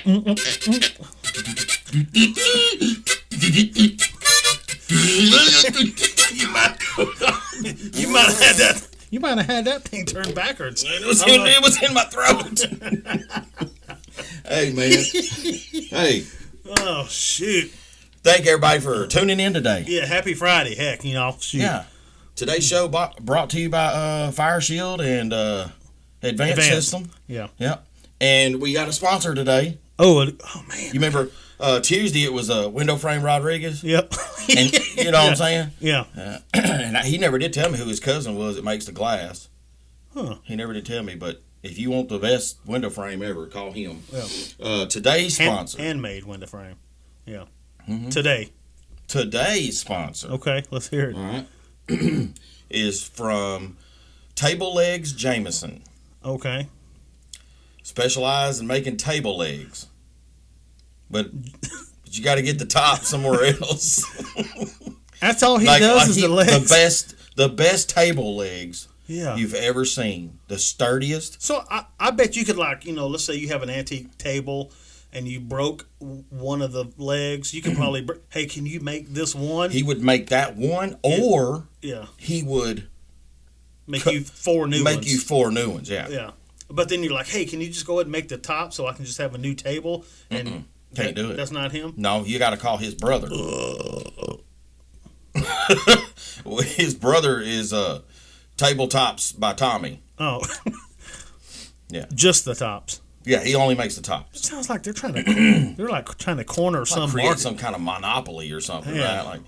You might have had that. You might have had that thing turned backwards. It was in my throat. Hey, man. Hey. Oh, shoot. Thank everybody for tuning in today. Yeah, happy Friday. Heck, shoot. Yeah. Today's show brought to you by Fire Shield and Advanced System. Yeah. Yeah. And we got a sponsor today. Oh man. You remember Tuesday it was Window Frame Rodriguez? Yep. And you know what I'm saying? Yeah. And he never did tell me who his cousin was that makes the glass. Huh. He never did tell me, but if you want the best window frame ever, call him. Yeah. Today's sponsor. Handmade window frame. Yeah. Mm-hmm. Today's sponsor. Okay, let's hear it. All right. Is from Table Legs Jameson. Okay. Specialize in making table legs. But you got to get the top somewhere else. That's all he does is the legs. The best table legs Yeah. you've ever seen. The sturdiest. So I bet you could, like, let's say you have an antique table and you broke one of the legs. You could probably, hey, can you make this one? He would make that one, or he would make you four new ones. Yeah. Yeah. But then you're like, hey, can you just go ahead and make the top so I can just have a new table? And can't do it. That's not him? No, you got to call his brother. His brother is Tabletops by Tommy. Oh. Yeah. Just the tops. Yeah, he only makes the tops. It sounds like they're trying to corner some create market. some kind of monopoly or something, Yeah. right? Like,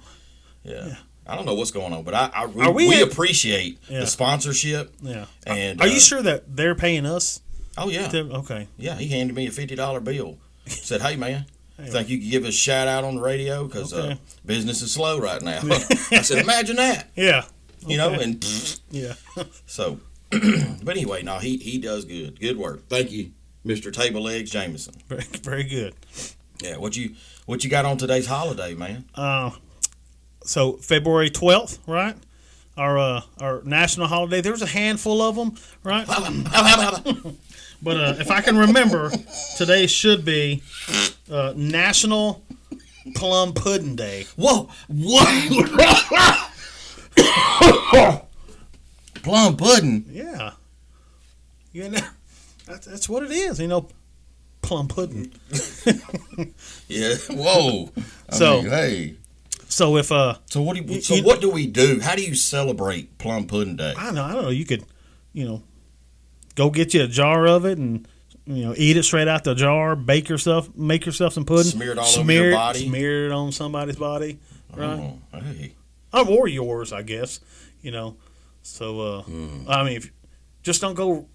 yeah. I don't know what's going on, but we appreciate the sponsorship. Yeah. And are you sure that they're paying us? Oh yeah. Okay. Yeah, he handed me a $50 bill. Said, "Hey man, think you could give us a shout out on the radio because business is slow right now." I said, "Imagine that." Yeah. You know, and yeah. So, but anyway, no, he does good work. Thank you, Mr. Table Legs Jameson. Very, very good. Yeah. What you got on today's holiday, man? So February 12th, right? Our national holiday. There's a handful of them, right? But if I can remember, today should be National Plum Pudding Day. Whoa! What? Plum pudding? Yeah. That's what it is. Plum pudding. Yeah. Whoa. Hey. So if so what do we do? How do you celebrate Plum Pudding Day? I don't know. You could, go get you a jar of it and eat it straight out the jar. Make yourself some pudding. Smear it all over your body. Smear it on somebody's body, right? Oh, hey. Or yours, I guess. So I mean, just don't go.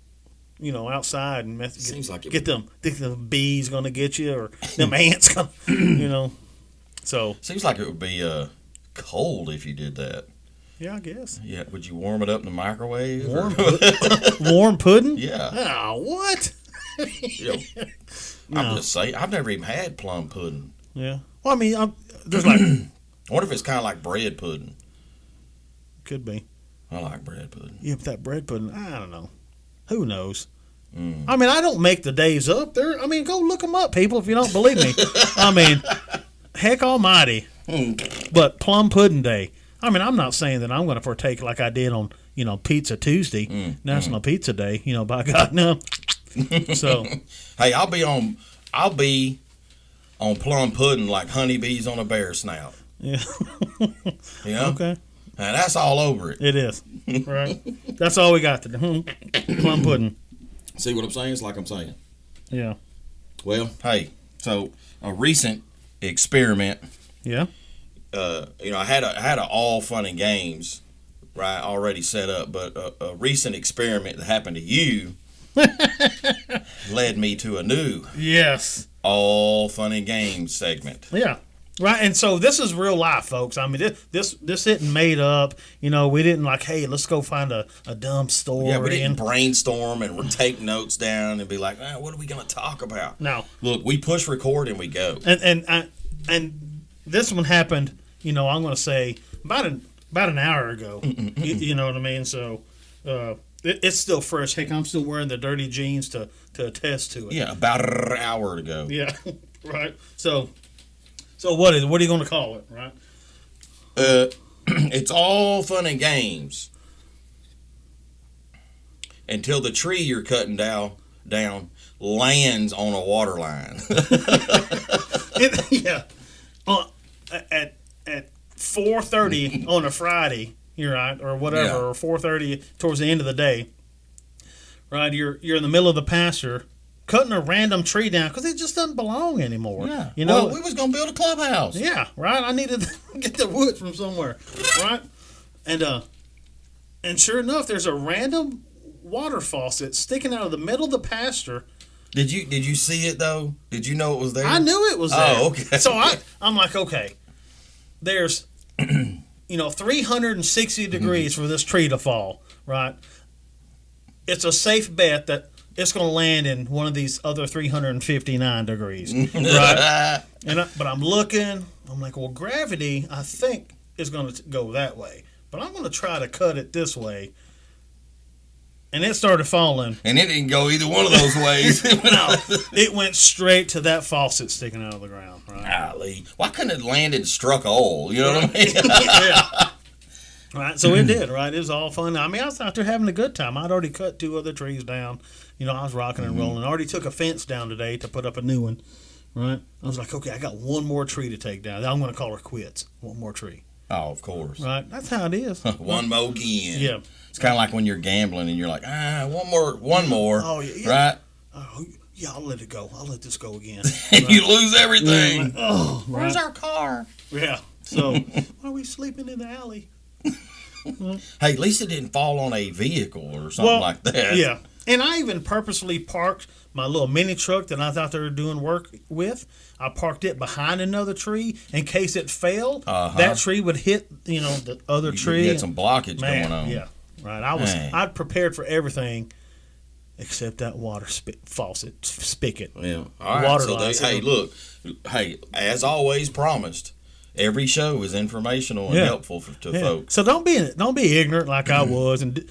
Outside and get them. Think the bees gonna get you or them ants gonna. So seems like it would be cold if you did that. Yeah, I guess. Yeah, would you warm it up in the microwave? Warm pudding? Yeah. Oh, what? I'm just saying. I've never even had plum pudding. Yeah. Well, I mean, there's like. I wonder if it's kind of like bread pudding. Could be. I like bread pudding. Yeah, but that bread pudding, I don't know. Who knows? I mean, I don't make the days up. I mean, go look them up, people, if you don't believe me. I mean, heck almighty. But Plum Pudding Day. I mean, I'm not saying that I'm going to partake like I did on, Pizza Tuesday, National Pizza Day, by God, no. So. Hey, I'll be on plum pudding like honeybees on a bear snout. Yeah. Okay. And that's all over it. It is. Right. That's all we got to do. Plum pudding. See what I'm saying? It's like I'm saying. Yeah. Well, hey, so a recent experiment. Yeah. I had a all fun and games, right, already set up, but a recent experiment that happened to you led me to a new all fun and games segment. Yeah. Right, and so this is real life, folks. I mean, this isn't made up. We didn't like, hey, let's go find a dumb story. Yeah, we didn't brainstorm and take notes down and be like, what are we going to talk about? No. Look, we push record and we go. And this one happened, I'm going to say about an hour ago. You know what I mean? So It's still fresh. Heck, I'm still wearing the dirty jeans to attest to it. Yeah, about an hour ago. Yeah, right. So what are you going to call it, right? It's all fun and games until the tree you're cutting down lands on a water line. Yeah. At 4:30 on a Friday, you're right, or whatever, or 4:30 towards the end of the day, right? You're in the middle of the pasture, cutting a random tree down because it just doesn't belong anymore. Yeah. You know, well, we was gonna build a clubhouse. Yeah, right. I needed to get the wood from somewhere, right? And sure enough, there's a random water faucet sticking out of the middle of the pasture. Did you see it though? Did you know it was there? I knew it was there. Oh, okay. So I'm like, okay, there's 360 degrees for this tree to fall, right? It's a safe bet that it's going to land in one of these other 359 degrees, right? But I'm looking, I'm like, well, gravity, I think, is going to go that way, but I'm going to try to cut it this way. And it started falling. And it didn't go either one of those ways. No, it went straight to that faucet sticking out of the ground. Right? Golly. Why couldn't it land and struck oil? You know what I mean? Yeah. Right, so it did, right? It was all fun. I mean, I was out there having a good time. I'd already cut 2 other trees down. I was rocking and rolling. I already took a fence down today to put up a new one, right? I was like, okay, I got one more tree to take down. I'm going to call her quits. One more tree. Oh, of course. Right, that's how it is. One more again. Yeah. It's kind of like when you're gambling and you're like, one more. Oh, yeah. Right? Oh, yeah, I'll let it go. I'll let this go again. And you lose everything. Yeah, like, oh, right. Where's our car? Yeah. So, why are we sleeping in the alley? Hey, at least it didn't fall on a vehicle or something like that. Yeah. And I even purposely parked my little mini truck that I was out there doing work with. I parked it behind another tree in case it fell. That tree would hit, the other tree. You had some blockage going on. Yeah, right. I'd prepared for everything except that water faucet spigot. Yeah. All right. Water look. Hey, as always promised, every show is informational and helpful to folks. So don't be ignorant like I was, and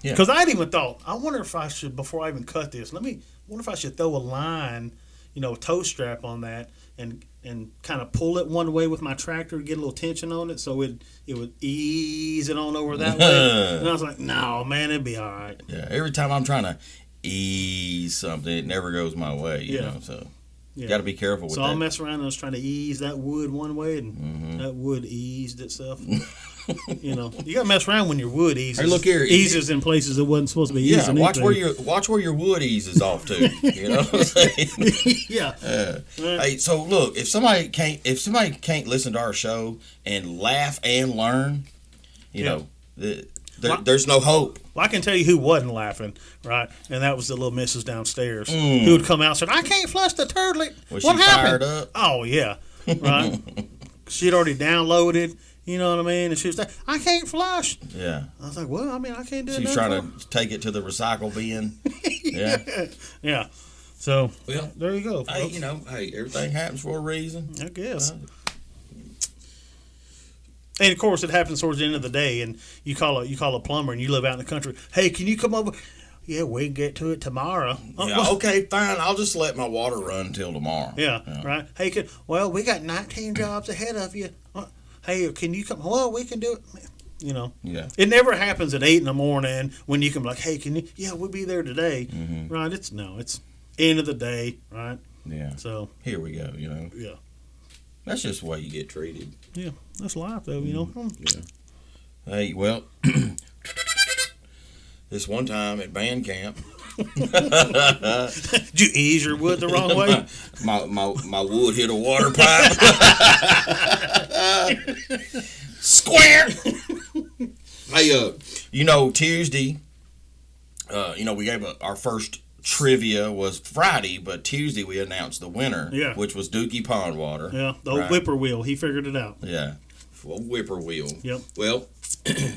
because I'd even thought, I wonder if I should, before I even cut this, I wonder if I should throw a line, toe strap on that and kind of pull it one way with my tractor, get a little tension on it, so it would ease it on over that way. And I was like, no, man, it'd be all right. Yeah. Every time I'm trying to ease something, it never goes my way. You know, so. You got to be careful with that. So I'll mess around and I was trying to ease that wood one way, and that wood eased itself. You got to mess around when your wood eases. Hey, look here. Eases in places it wasn't supposed to be easing. Yeah, watch where your wood eases off to. You know what I'm saying? Yeah. Hey, so look, if somebody can't listen to our show and laugh and learn, there's no hope. Well, I can tell you who wasn't laughing, right? And that was the little missus downstairs who would come out and said, "I can't flush the toilet. Was what she happened?" Fired up? Oh yeah, right. She'd already downloaded. You know what I mean? And she was like, "I can't flush." Yeah. I was like, "Well, I mean, I can't do it." She's trying to take it to the recycle bin. Yeah. Yeah. So well, there you go. Hey, everything happens for a reason. I guess. And of course, it happens towards the end of the day, and you call a plumber, and you live out in the country. Hey, can you come over? Yeah, we can get to it tomorrow. Yeah, okay, fine. I'll just let my water run till tomorrow. Yeah. Right. Hey, we got 19 jobs ahead of you. Hey, can you come? Well, we can do it. Yeah. It never happens at 8 a.m. when you can be like, hey, can you? Yeah, we'll be there today. Mm-hmm. Right. It's end of the day. Right. Yeah. So here we go. Yeah. That's just the way you get treated. Yeah, that's life, though. Yeah. Hey, well, this one time at band camp, did you ease your wood the wrong way? my wood hit a water pipe. Square. Hey, Tuesday. We gave our first trivia was Friday, but Tuesday we announced the winner, which was Dookie Pond Water. Yeah, the old whippoorwill. He figured it out. Yeah, old whippoorwill. Yep. Well,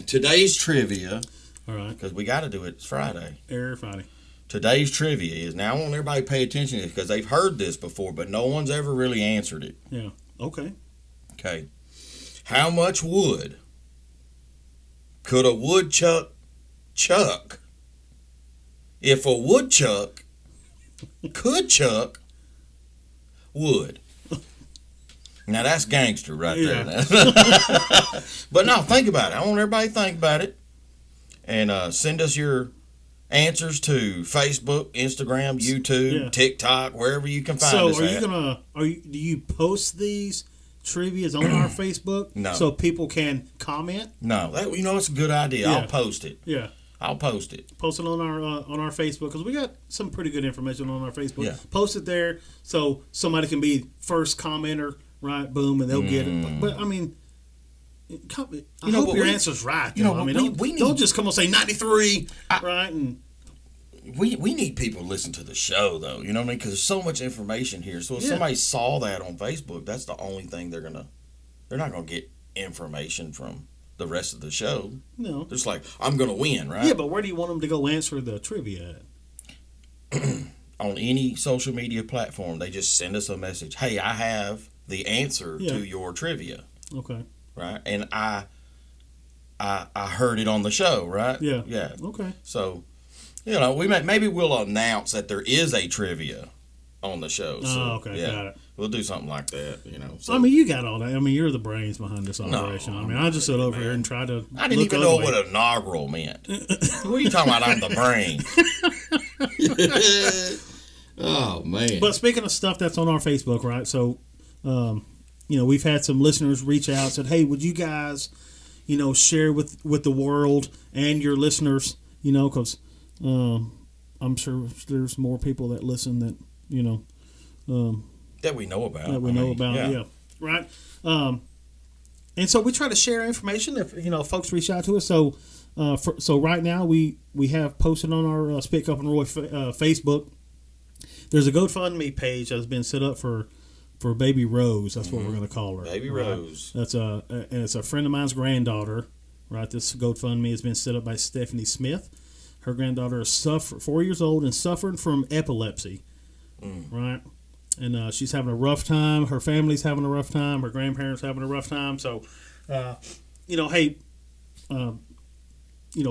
today's trivia, all right, because we got to do it. It's Friday. Every Friday. Today's trivia is, now I want everybody to pay attention to this because they've heard this before, but no one's ever really answered it. Yeah. Okay. Okay. How much wood could a woodchuck chuck if a woodchuck could chuck wood. Now that's gangster right there. But no, think about it. I want everybody to think about it. And send us your answers to Facebook, Instagram, YouTube, TikTok, wherever you can find us. So do you post these trivias on our Facebook? No. So people can comment? No. It's a good idea. Yeah. I'll post it. Yeah. I'll post it. Post it on our Facebook because we got some pretty good information on our Facebook. Yeah. Post it there so somebody can be first commenter, right? Boom, and they'll get it. But I mean, I hope your answer's right. We don't just come and say 93, right? And we need people to listen to the show, though. You know what I mean? Because there's so much information here. So if somebody saw that on Facebook, that's the only thing they're not gonna get information from the rest of the show. No. It's like, I'm going to win, right? Yeah, but where do you want them to go answer the trivia at? On any social media platform, they just send us a message. Hey, I have the answer to your trivia. Okay. Right? And I heard it on the show, right? Yeah. Yeah. Okay. So, maybe we'll announce that there is a trivia on the show. So, okay. Yeah. Got it. We'll do something like that, So. I mean, you got all that. I mean, you're the brains behind this operation. I mean, I just sit over here and try to. I didn't even know what inaugural meant. What are you talking about? I'm the brain. Oh, man. But speaking of stuff that's on our Facebook, right? So, we've had some listeners reach out, said, "Hey, would you guys, share with the world and your listeners, because I'm sure there's more people that listen that, that we know about. Yeah. Right? And so we try to share information if, folks reach out to us. So, so right now we have posted on our Spit Cup and Roy Facebook. There's a GoFundMe page that's been set up for Baby Rose. That's what we're going to call her. Baby Rose. That's and it's a friend of mine's granddaughter. Right. This GoFundMe has been set up by Stephanie Smith. Her granddaughter is 4 years old and suffering from epilepsy. Right. And she's having a rough time. Her family's having a rough time. Her grandparents having a rough time. So, hey,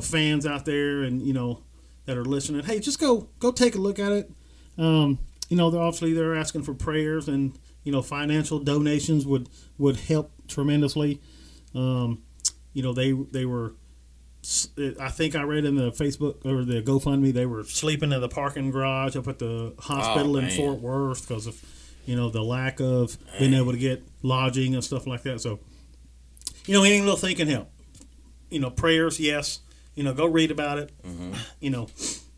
fans out there and that are listening, hey, just go take a look at it. They're asking for prayers and financial donations would help tremendously. They were. I think I read in the Facebook or the GoFundMe they were sleeping in the parking garage up at the hospital in Fort Worth because of the lack of being able to get lodging and stuff like that. So any little thing can help. Prayers, yes. Go read about it.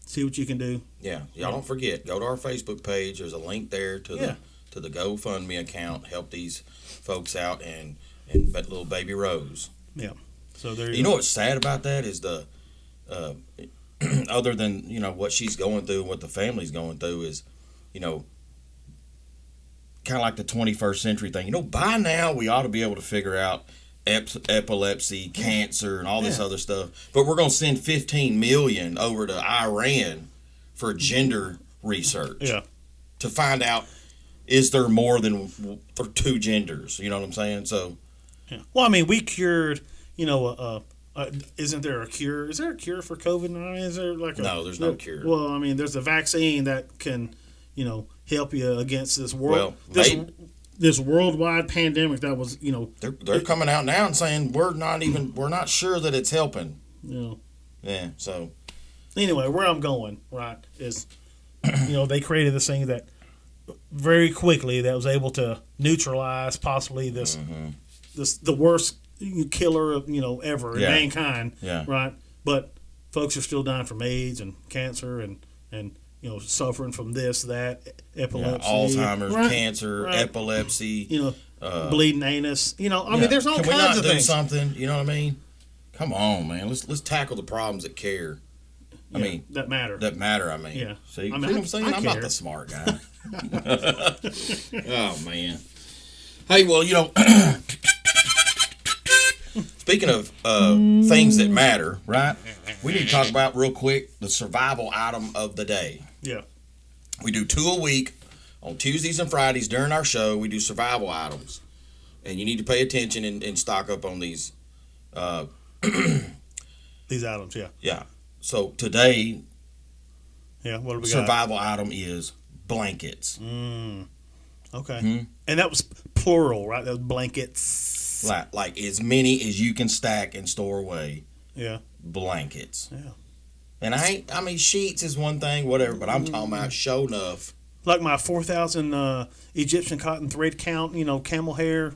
See what you can do. Yeah, y'all don't forget. Go to our Facebook page. There's a link there to the GoFundMe account. Help these folks out and little Baby Rose. Yeah. So there you know what's sad about that is the other than what she's going through and what the family's going through is kind of like the 21st century thing. By now we ought to be able to figure out epilepsy, cancer, and all this other stuff. But we're going to send $15 million over to Iran for gender research. Yeah. To find out, is there more than for two genders? You know what I'm saying? So. Yeah. Well, I mean, we cured. Isn't there a cure? Is there a cure for COVID? I mean, is there no? There's no cure. Well, I mean, there's a vaccine that can, help you against this world. Well, this worldwide pandemic that was, they're coming out now and saying we're not sure that it's helping. Yeah. So anyway, where I'm going, right, is, they created this thing that very quickly that was able to neutralize possibly this the worst killer of ever in mankind, right? But folks are still dying from AIDS and cancer and suffering from this, that, epilepsy, Alzheimer's, cancer, epilepsy, bleeding anus. I mean, there's all kinds of things. Can we not do something? You know what I mean? Come on, man. Let's tackle the problems that care. I mean, that matter. I mean, yeah. See, what I'm saying? I'm not the smart guy. Oh man. Hey, well, speaking of things that matter, right? We need to talk about real quick the survival item of the day. Yeah. We do 2 a week on Tuesdays and Fridays during our show. We do survival items, and you need to pay attention and stock up on these. These items, yeah. Yeah. So today, yeah, what do we got? survival item is blankets. Okay. And that was plural, right? Those blankets. Like as many as you can stack and store away. Yeah. Blankets. Yeah. And I mean, sheets is one thing, whatever, but I'm talking about show enough. Like my 4,000 Egyptian cotton thread count, camel hair,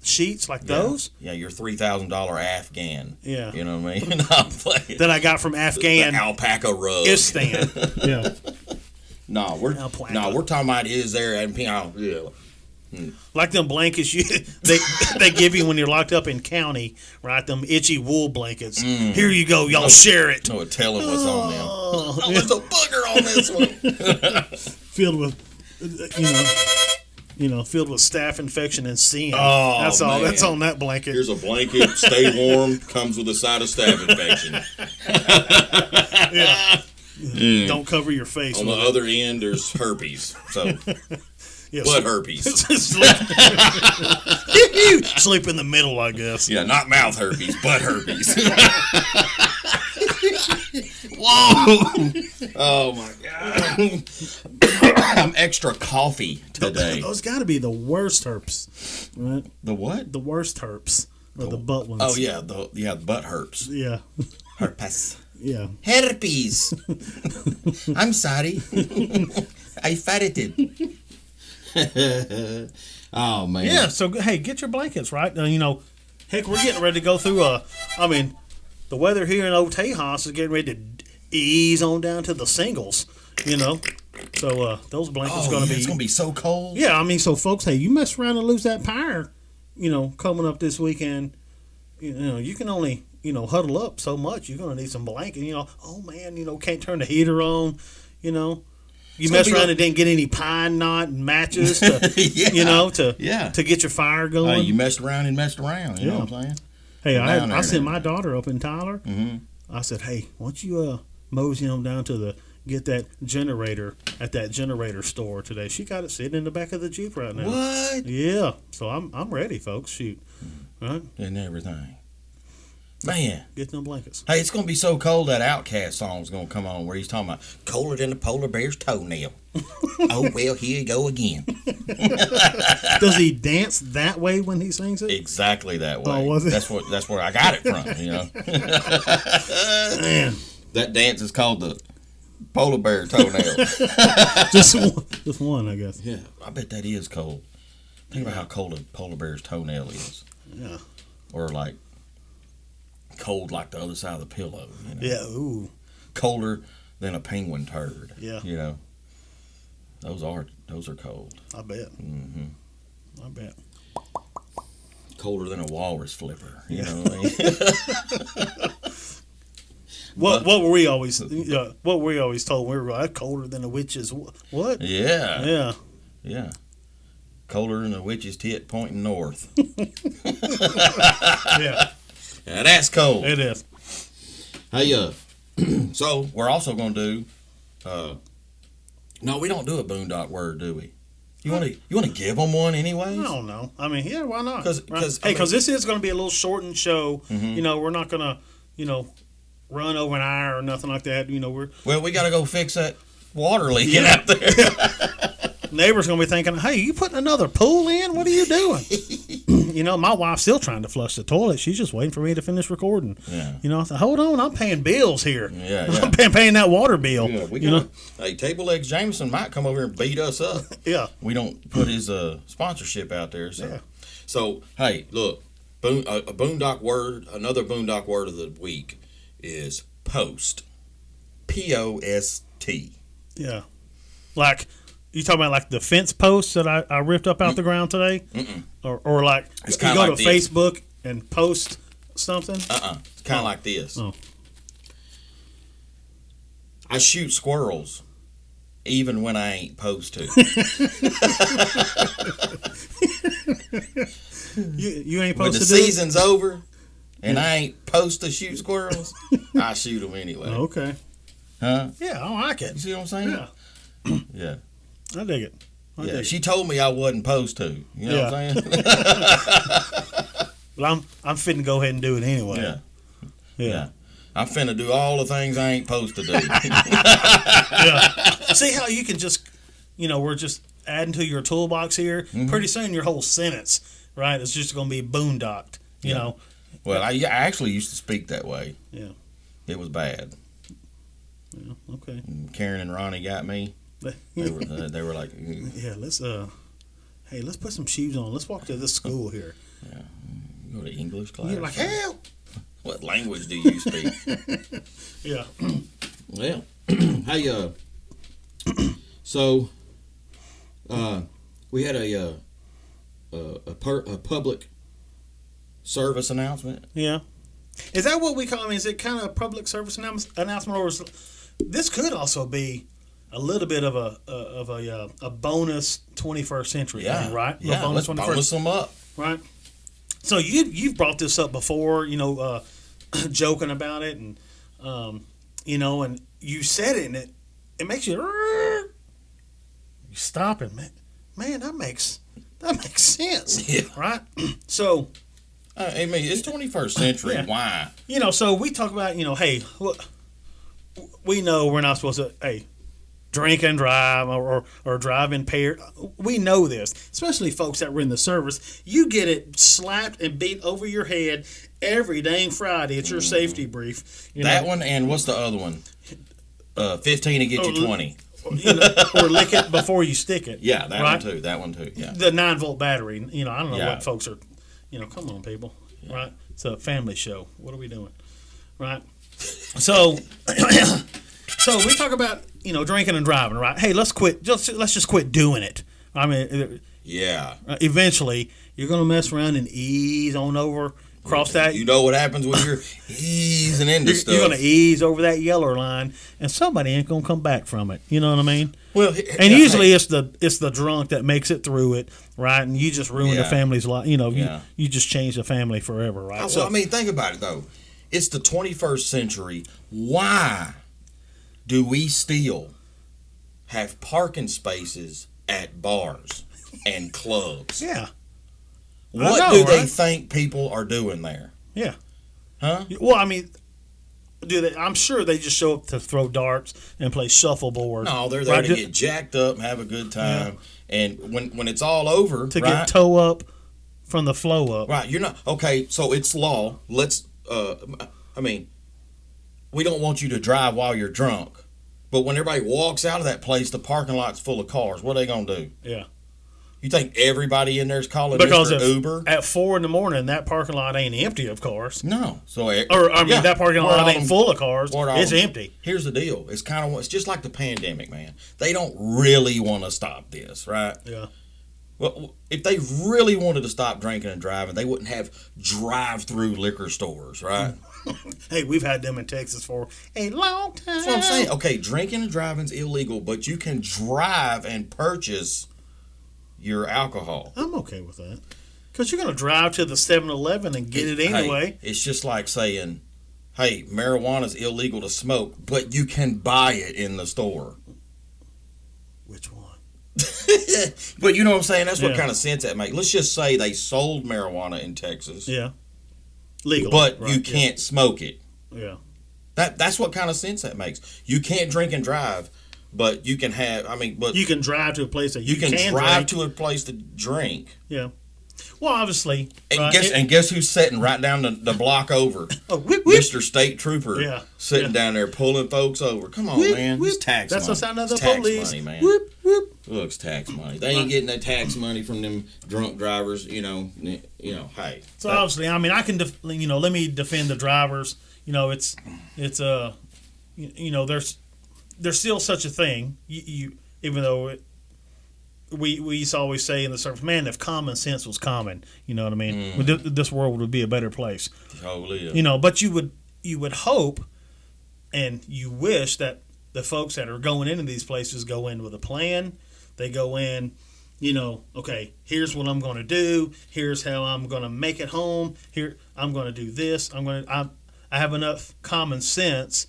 sheets like those. Yeah, your $3,000 Afghan. Yeah. You know what I mean? I'm playing. That I got from Afghan. The alpaca rug. Istan. Yeah. No, we're talking about is there and like them blankets they give you when you're locked up in county, right? Them itchy wool blankets. Here you go, y'all share it. No, tell them what's on them. Oh, there's a booger on this one. Filled with, filled with staph infection and sin. Oh, that's all. Man. That's on that blanket. Here's a blanket. Stay warm. Comes with a side of staph infection. Yeah. Don't cover your face. On the other end, there's herpes. So. Yeah, butt herpes. Sleep in the middle, I guess. Yeah, not mouth herpes, butt herpes. Whoa! Oh my god! I'm extra coffee today. Those got to be the worst herps, right? The what? The worst herps, or the butt ones. Oh yeah, the butt herpes. Yeah. Herpes. Yeah. Herpes. I'm sorry. I farted. Oh man. Yeah, so hey, get your blankets, right? Heck, we're getting ready to go through the weather here in Old Tejas is getting ready to ease on down to the singles, So those blankets are it's going to be so cold. Yeah, so folks, hey, you mess around and lose that power, coming up this weekend, you can only, huddle up so much. You're going to need some blanket, oh man, can't turn the heater on, You mess around and didn't get any pine knot and matches to, to get your fire going. You messed around and messed around. You know what I'm saying? Hey, I sent my daughter up in Tyler. Mm-hmm. I said, hey, why don't you mosey on down to get that generator at that generator store today. She got it sitting in the back of the Jeep right now. What? Yeah. So I'm ready, folks. Shoot. Right? And everything. Man. Get them blankets. Hey, it's going to be so cold that Outcast song's going to come on where he's talking about colder than a polar bear's toenail. Oh, well, here you go again. Does he dance that way when he sings it? Exactly that way. Oh, was it? That's where I got it from, Man. That dance is called the polar bear toenail. just one, I guess. Yeah, I bet that is cold. Think about how cold a polar bear's toenail is. Yeah. Or like cold like the other side of the pillow. Yeah, ooh. Colder than a penguin turd. Yeah. Those are cold. I bet. Mm-hmm. I bet. Colder than a walrus flipper. You know what I mean? What were we always told? We were colder than a witch's what? Yeah. Colder than a witch's tit pointing north. Yeah. Now that's cold. It is. Hey, so we're also going to do. No, we don't do a boondock word, do we? You want to give them one anyways? I don't know. I mean, yeah, why not? Because this is going to be a little shortened show. Mm-hmm. We're not going to run over an hour or nothing like that. We got to go fix that water leaking out there. Neighbor's going to be thinking, hey, you putting another pool in? What are you doing? My wife's still trying to flush the toilet. She's just waiting for me to finish recording. Yeah. I said, hold on, I'm paying bills here. Yeah. I'm paying that water bill. Yeah, hey, Table Legs Jameson might come over here and beat us up. Yeah. We don't put his sponsorship out there. So, So hey, look, a boondock word, another boondock word of the week is post. P-O-S-T. Yeah. Like, you talking about like the fence posts that I ripped up out the ground today? Mm-mm. Or like it's you go like to this. Facebook and post something? It's kind of like this. Oh. I shoot squirrels even when I ain't supposed to. you ain't supposed to do it? When the season's over and I ain't supposed to shoot squirrels, I shoot them anyway. Okay. Huh? Yeah, I like it. You see what I'm saying? Yeah. Yeah. I dig it. Yeah, she told me I wasn't supposed to. You know what I'm saying? Well, I'm fitting to go ahead and do it anyway. Yeah. I'm finna do all the things I ain't supposed to do. Yeah. See how you can just, we're just adding to your toolbox here. Mm-hmm. Pretty soon your whole sentence, right, is just going to be boondocked, you know. Well, I actually used to speak that way. Yeah. It was bad. Yeah, okay. And Karen and Ronnie got me. They were like, yeah, let's put some shoes on. Let's walk to this school here. Yeah. You go to English class. You're like, help! What language do you speak? Yeah. Well, hey, so we had a public service announcement. Yeah. Is that what we call? I mean, is it kind of a public service announcement, or is this could also be a little bit of a bonus 21st century thing, right? Yeah, let's bonus them up, right? So you've brought this up before, joking about it, and and you said it, and it makes you stop it, man. That makes sense, yeah. Right? So, I mean, it's 21st century. Yeah. Why? So we talk about, hey, we know we're not supposed to, drink and drive or drive impaired. We know this, especially folks that were in the service. You get it slapped and beat over your head every dang Friday. It's your safety brief. That one, and what's the other one? 15 to get you 20. Or lick it before you stick it. Yeah, that one too. Yeah. The 9-volt battery. I don't know what folks are. Come on, people. Yeah. Right? It's a family show. What are we doing? Right? So we talk about drinking and driving, right? Hey, let's quit. Let's just quit doing it. I mean, yeah. Eventually, you're gonna mess around and ease on over, cross that. You know what happens when you're easing into stuff. You're gonna ease over that yellow line, and somebody ain't gonna come back from it. You know what I mean? Well, and usually it's the drunk that makes it through it, right? And you just ruin the family's life. You just change the family forever, right? Well, I mean, think about it though. It's the 21st century. Why do we still have parking spaces at bars and clubs? Yeah. What do they think people are doing there? Yeah. Huh? Well, I mean, I'm sure they just show up to throw darts and play shuffleboard. No, they're there to get jacked up and have a good time. Yeah. And when it's all over, get toe up from the flow up. Right. You're not okay. So it's law. Let's. We don't want you to drive while you're drunk. But when everybody walks out of that place, the parking lot's full of cars. What are they gonna do? Yeah. You think everybody in there is calling because Mr. Uber? At 4 a.m, that parking lot ain't empty of cars. No. So that parking lot ain't full of cars. It's empty. Here's the deal. It's just like the pandemic, man. They don't really want to stop this, right? Yeah. Well, if they really wanted to stop drinking and driving, they wouldn't have drive-through liquor stores, right? Hey, we've had them in Texas for a long time. That's what I'm saying. Okay, drinking and driving's illegal, but you can drive and purchase your alcohol. I'm okay with that. Because you're going to drive to the 7-Eleven and get it anyway. Hey, it's just like saying, hey, marijuana's illegal to smoke, but you can buy it in the store. Which one? But you know what I'm saying? That's what kind of sense that makes. Let's just say they sold marijuana in Texas. Yeah. Legally. But you can't smoke it. Yeah. That's what kind of sense that makes. You can't drink and drive, but you can have, but you can drive to a place that you can drive drink. to a place to drink. Yeah. Well, obviously. And guess who's sitting right down the block over? Whoop, whoop. Mr. State Trooper. Sitting down there pulling folks over. Come on, man. It's tax money. That's the sound of the police. Money, man. Whoop, whoop. Look, it's tax money. They ain't getting that tax money from them drunk drivers, hey. So obviously, I can, let me defend the drivers. It's there's still such a thing. Even though we used to always say in the service, man, if common sense was common, you know what I mean? This world would be a better place. Totally. But you would hope and you wish that the folks that are going into these places go in with a plan. They go in, okay, here's what I'm going to do. Here's how I'm going to make it home. Here, I'm going to do this. I have enough common sense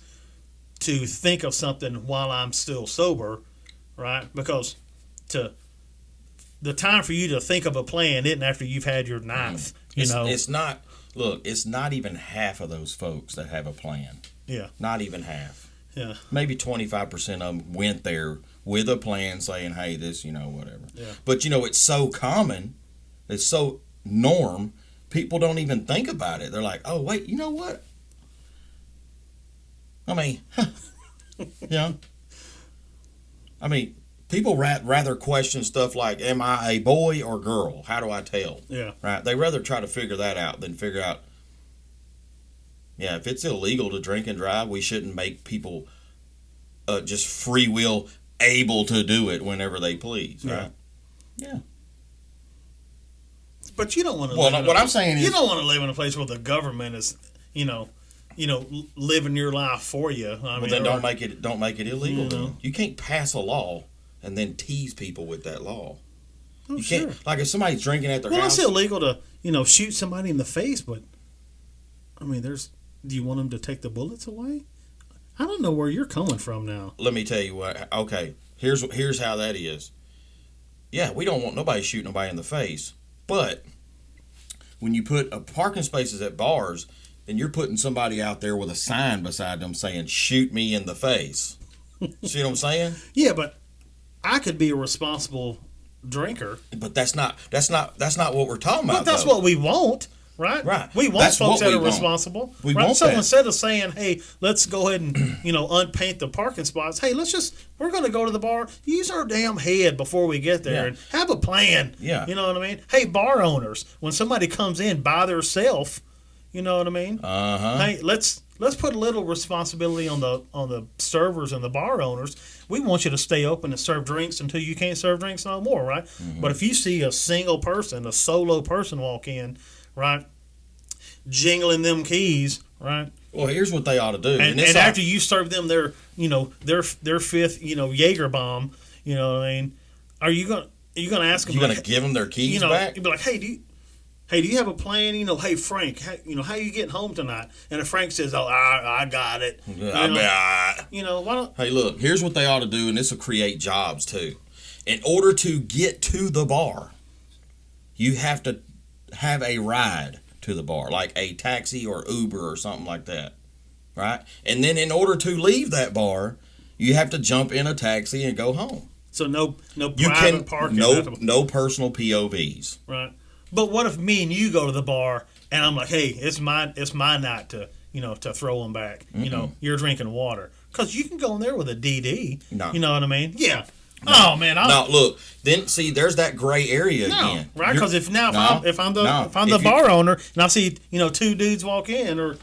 to think of something while I'm still sober, right? Because the time for you to think of a plan isn't after you've had your ninth. It's not. Look, it's not even half of those folks that have a plan. Yeah. Not even half. Yeah. Maybe 25% of them went there with a plan saying, hey, this, whatever. Yeah. But, it's so common. It's so norm. People don't even think about it. They're like, oh, wait, you know what? I mean, people rather question stuff like, am I a boy or girl? How do I tell? Yeah. Right? They rather try to figure that out than figure out, if it's illegal to drink and drive, we shouldn't make people just free will able to do it whenever they please, right? Yeah. But you don't want to. Well, what I'm saying is, you don't want to live in a place where the government is, living your life for you. Then don't make it illegal. Then. You can't pass a law and then tease people with that law. Oh, you can't. Like if somebody's drinking at their house. Well, it's illegal to shoot somebody in the face, but do you want them to take the bullets away? I don't know where you're coming from now. Let me tell you what. Okay, here's how that is. Yeah, we don't want nobody shooting nobody in the face. But when you put parking spaces at bars, then you're putting somebody out there with a sign beside them saying, shoot me in the face. See what I'm saying? Yeah, but I could be a responsible drinker. But that's not what we're talking about. But that's what we want, right? Right. We want folks that are responsible. We want so that. Instead of saying, hey, let's go ahead and, unpaint the parking spots, hey, we're going to go to the bar, use our damn head before we get there and have a plan. Yeah. You know what I mean? Hey, bar owners, when somebody comes in by theirself, you know what I mean? Uh-huh. Hey, let's put a little responsibility on the servers and the bar owners. We want you to stay open and serve drinks until you can't serve drinks no more, right? Mm-hmm. But if you see a solo person walk in, right, jingling them keys, right? Well, here's what they ought to do. And after you serve them their fifth, Jaeger bomb, you know what I mean? Are you gonna ask them? You gonna give them their keys back? You'd be like, hey, do you have a plan? Hey, Frank, how you getting home tonight? And if Frank says, oh, I got it. Why don't? Hey, look, here's what they ought to do, and this will create jobs too. In order to get to the bar, you have to have a ride to the bar, like a taxi or Uber or something like that, right? And then in order to leave that bar, you have to jump in a taxi and go home. So no private parking. No personal POVs. Right. But what if me and you go to the bar and I'm like, hey, it's my night to to throw them back. Mm-mm. You're drinking water because you can go in there with a DD. No. You know what I mean? Yeah. No. Oh man. No, look. Then see, there's that gray area again. Right? Because if I'm the bar owner and I see two dudes walk in or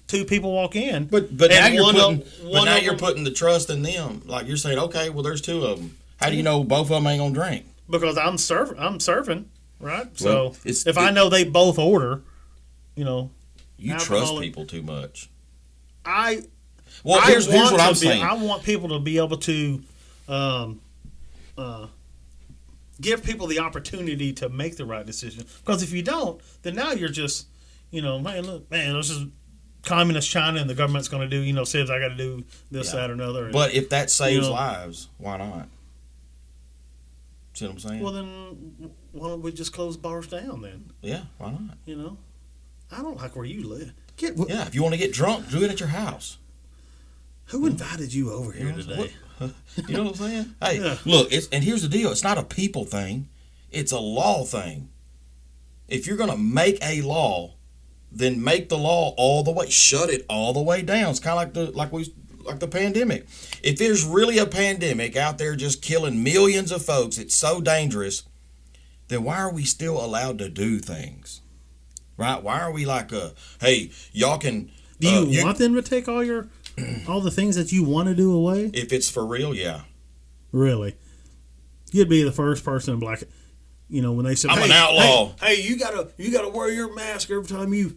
two people walk in, but now you're putting the trust in them. Like you're saying, okay, well, there's two of them. How do you know both of them ain't gonna drink? Because I'm serving. Right, well, so if I know they both order, you trust people too much. Here's what I'm saying. I want people to be able to give people the opportunity to make the right decision. Because if you don't, then now you're just, this is communist China and the government's going to do, says I got to do this, that, or another. But if that saves lives, why not? See what I'm saying? Well, then why don't we just close bars down then? Yeah, why not? I don't like where you live. If you want to get drunk, do it at your house. Who invited you over here today? You know what I'm saying? Hey, look, and here's the deal. It's not a people thing. It's a law thing. If you're going to make a law, then make the law all the way. Shut it all the way down. It's kind of like the pandemic. If there's really a pandemic out there just killing millions of folks, it's so dangerous, then why are we still allowed to do things? Right? Why are we like, hey, y'all can... Do you want them to take all the things that you want to do away? If it's for real, yeah. Really? You'd be the first person to be like, when they say, I'm an outlaw. Hey, you gotta wear your mask every time you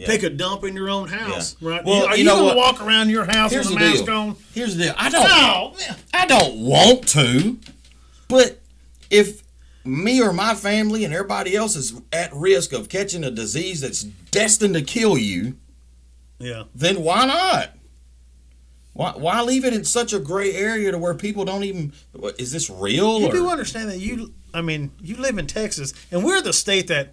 take a dump in your own house, right? Well, are you gonna walk around your house with a mask on? Here's the deal. I don't want to, but if me or my family and everybody else is at risk of catching a disease that's destined to kill you, then why not? Why leave it in such a gray area to where people don't even... Is this real? You do understand that you live in Texas, and we're the state that,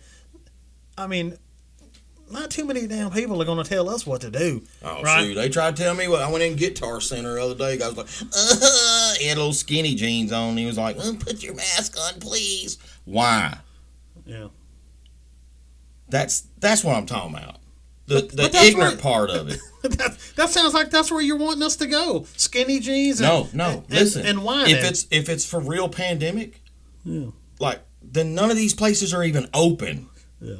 not too many damn people are going to tell us what to do. Oh, right? shoot. They tried to tell me. I went in Guitar Center the other day. Guy was like, he had little skinny jeans on. He was like, put your mask on, please. Why? Yeah. That's what I'm talking about. The ignorant part of it. that sounds like that's where you're wanting us to go. Skinny jeans. Listen. And wine. If it's for real pandemic, then none of these places are even open. Yeah.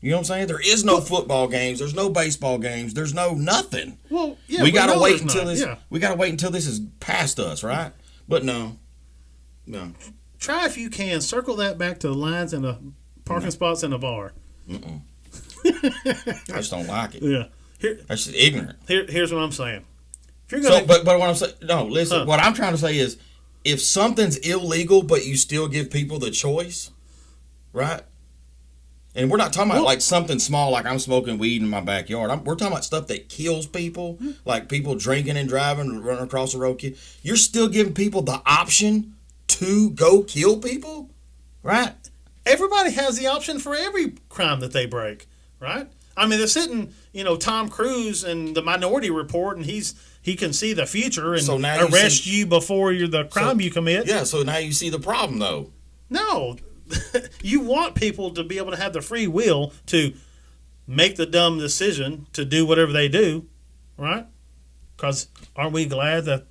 You know what I'm saying? There is no football games. There's no baseball games. There's no nothing. Well, yeah. We gotta wait until this. Yeah. We gotta wait until this is past us, right? But no. Try if you can circle that back to the lines and the parking spots in the bar. I just don't like it. Yeah. That's just ignorant. Here's what I'm saying. If you're gonna, but what I'm saying, no, listen. What I'm trying to say is, if something's illegal, but you still give people the choice, right? And we're not talking about like something small, like I'm smoking weed in my backyard. We're talking about stuff that kills people, like people drinking and driving, running across the road. You're still giving people the option to go kill people, right? Everybody has the option for every crime that they break, right? I mean, they're sitting, Tom Cruise in the Minority Report, and he can see the future and arrest you before the crime you commit. Yeah, so now you see the problem, though. No. You want people to be able to have the free will to make the dumb decision to do whatever they do, right? Because aren't we glad that,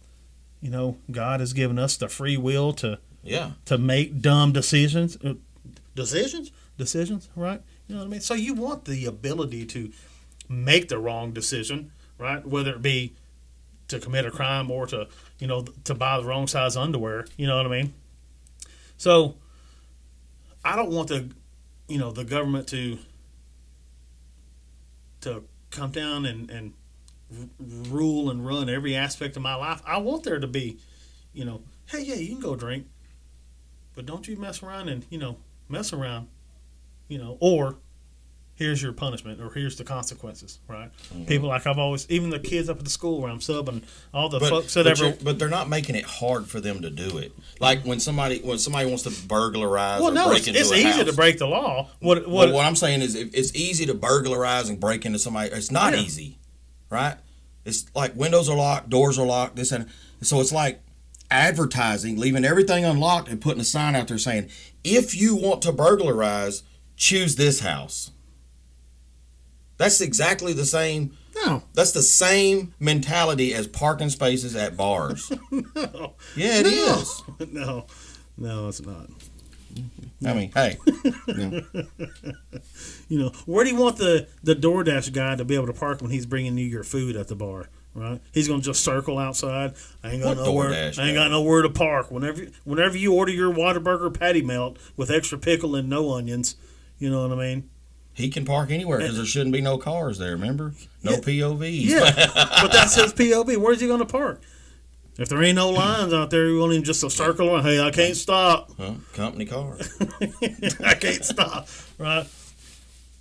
God has given us the free will to make dumb decisions? Decisions, right? You know what I mean? So you want the ability to make the wrong decision, right? Whether it be to commit a crime or to buy the wrong size underwear. You know what I mean? So I don't want the government to come down and rule and run every aspect of my life. I want there to be, hey, yeah, you can go drink, but don't you mess around and or here's your punishment or here's the consequences, right? Mm-hmm. People like I've always, even the kids up at the school where I'm subbing, all the folks that but they're not making it hard for them to do it. Like when somebody wants to burglarize or break into it's a easy house. To break the law. What I'm saying is it's easy to burglarize and break into somebody. It's not easy, right? It's like windows are locked, doors are locked, this and so it's like advertising, leaving everything unlocked and putting a sign out there saying, if you want to burglarize, choose this house. That's exactly the same. No. That's the same mentality as parking spaces at bars. No. Yeah, it is. No, it's not. I mean, hey. Where do you want the DoorDash guy to be able to park when he's bringing you your food at the bar? Right? He's gonna just circle outside. I ain't got nowhere to park. Whenever you order your Whataburger patty melt with extra pickle and no onions, you know what I mean? He can park anywhere because there shouldn't be no cars there, remember? No POVs. Yeah, but that's his POV. Where's he going to park? If there ain't no lines out there, you want him just to circle around. Hey, I can't stop. Company car. I can't stop, right?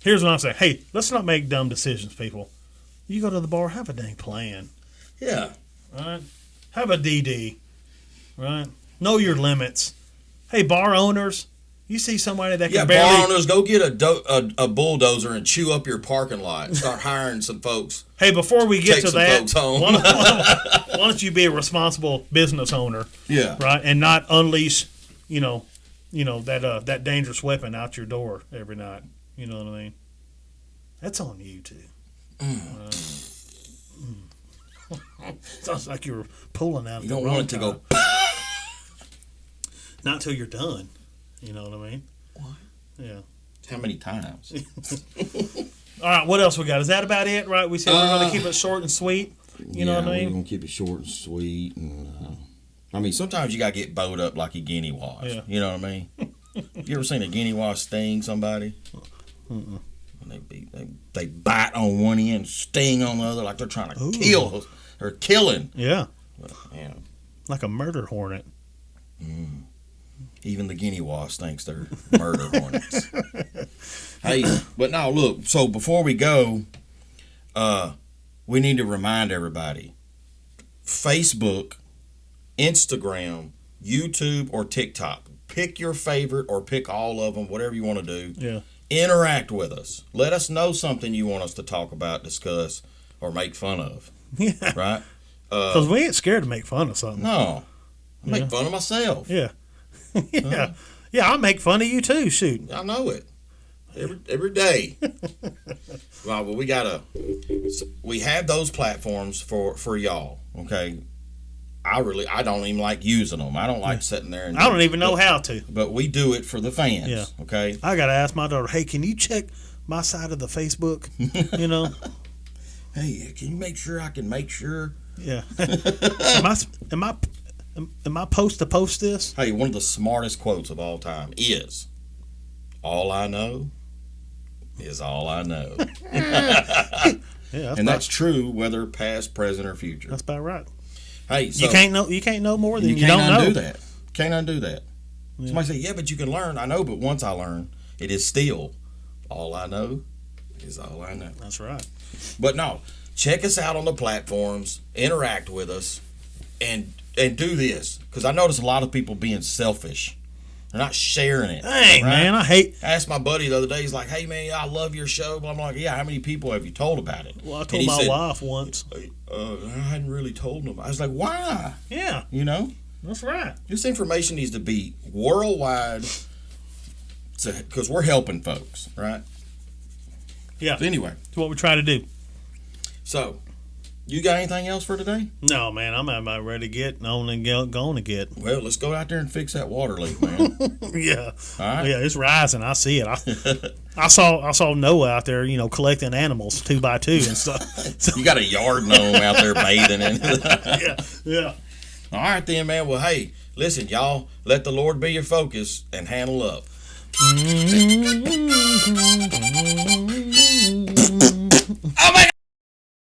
Here's what I'm saying. Hey, let's not make dumb decisions, people. You go to the bar, have a dang plan. Yeah. Right? Have a DD, right? Know your limits. Hey, bar owners. You see somebody that can barely... bar owners, go get a bulldozer and chew up your parking lot. Start hiring some folks. Hey, before we get to that, folks home. why don't you be a responsible business owner? Yeah. Right? And not unleash, that dangerous weapon out your door every night. You know what I mean? That's on you, too. Sounds like you were pulling out. You don't want it to go... Not until you're done. You know what I mean? What? Yeah. How many times? All right, what else we got? Is that about it, right? We said we're going to keep it short and sweet. You know what I mean? We're going to keep it short and sweet. And, sometimes you got to get bowed up like a guinea wash. Yeah. You know what I mean? You ever seen a guinea wash sting somebody? Mm-mm. They bite on one end, sting on the other like they're trying to kill or killing. Yeah. Yeah. Like a murder hornet. Mm. Even the guinea wash thinks they're murder hornets. Hey, but no, look. So before we go, we need to remind everybody: Facebook, Instagram, YouTube, or TikTok. Pick your favorite, or pick all of them. Whatever you want to do. Yeah. interact with us. Let us know something you want us to talk about, discuss, or make fun of. Yeah. Right? Because we ain't scared to make fun of something. No. I make fun of myself. Yeah. Yeah. Yeah, I make fun of you too, shoot. I know it. Every day. Well, we have those platforms for y'all, okay? I don't even like using them. I don't like sitting there and I don't even know how to. But we do it for the fans, okay? I got to ask my daughter, hey, can you check my side of the Facebook, you know? Hey, can you make sure I can make sure? Yeah. Am I supposed to post this? Hey, one of the smartest quotes of all time is, all I know is all I know. Yeah, that's true whether past, present, or future. That's about right. Hey, so you can't know more than you can't don't undo know. that. Can't undo that. Yeah. Somebody say, yeah, but you can learn. I know, but once I learn, it is still all I know is all I know. That's right. But no, check us out on the platforms, interact with us, and do this, because I notice a lot of people being selfish. They're not sharing it. Hey, right? man, I asked my buddy the other day, he's like, hey, man, I love your show. Blah, blah, blah. Yeah, how many people have you told about it? Well, I told my wife once. I hadn't really told them. I was like, why? Yeah. You know? That's right. This information needs to be worldwide, because we're helping folks, right? Yeah. So anyway. That's what we try to do. So, you got anything else for today? No, man. I'm about ready to get on and going to get. Well, let's go out there and fix that water leak, man. Yeah. All right. Yeah, it's rising. I see it. I saw Noah out there, collecting animals 2 by 2 and stuff. So, you got a yard gnome out there bathing in it. Yeah. All right, then, man. Well, hey, listen, y'all, let the Lord be your focus and handle up. Oh, my God.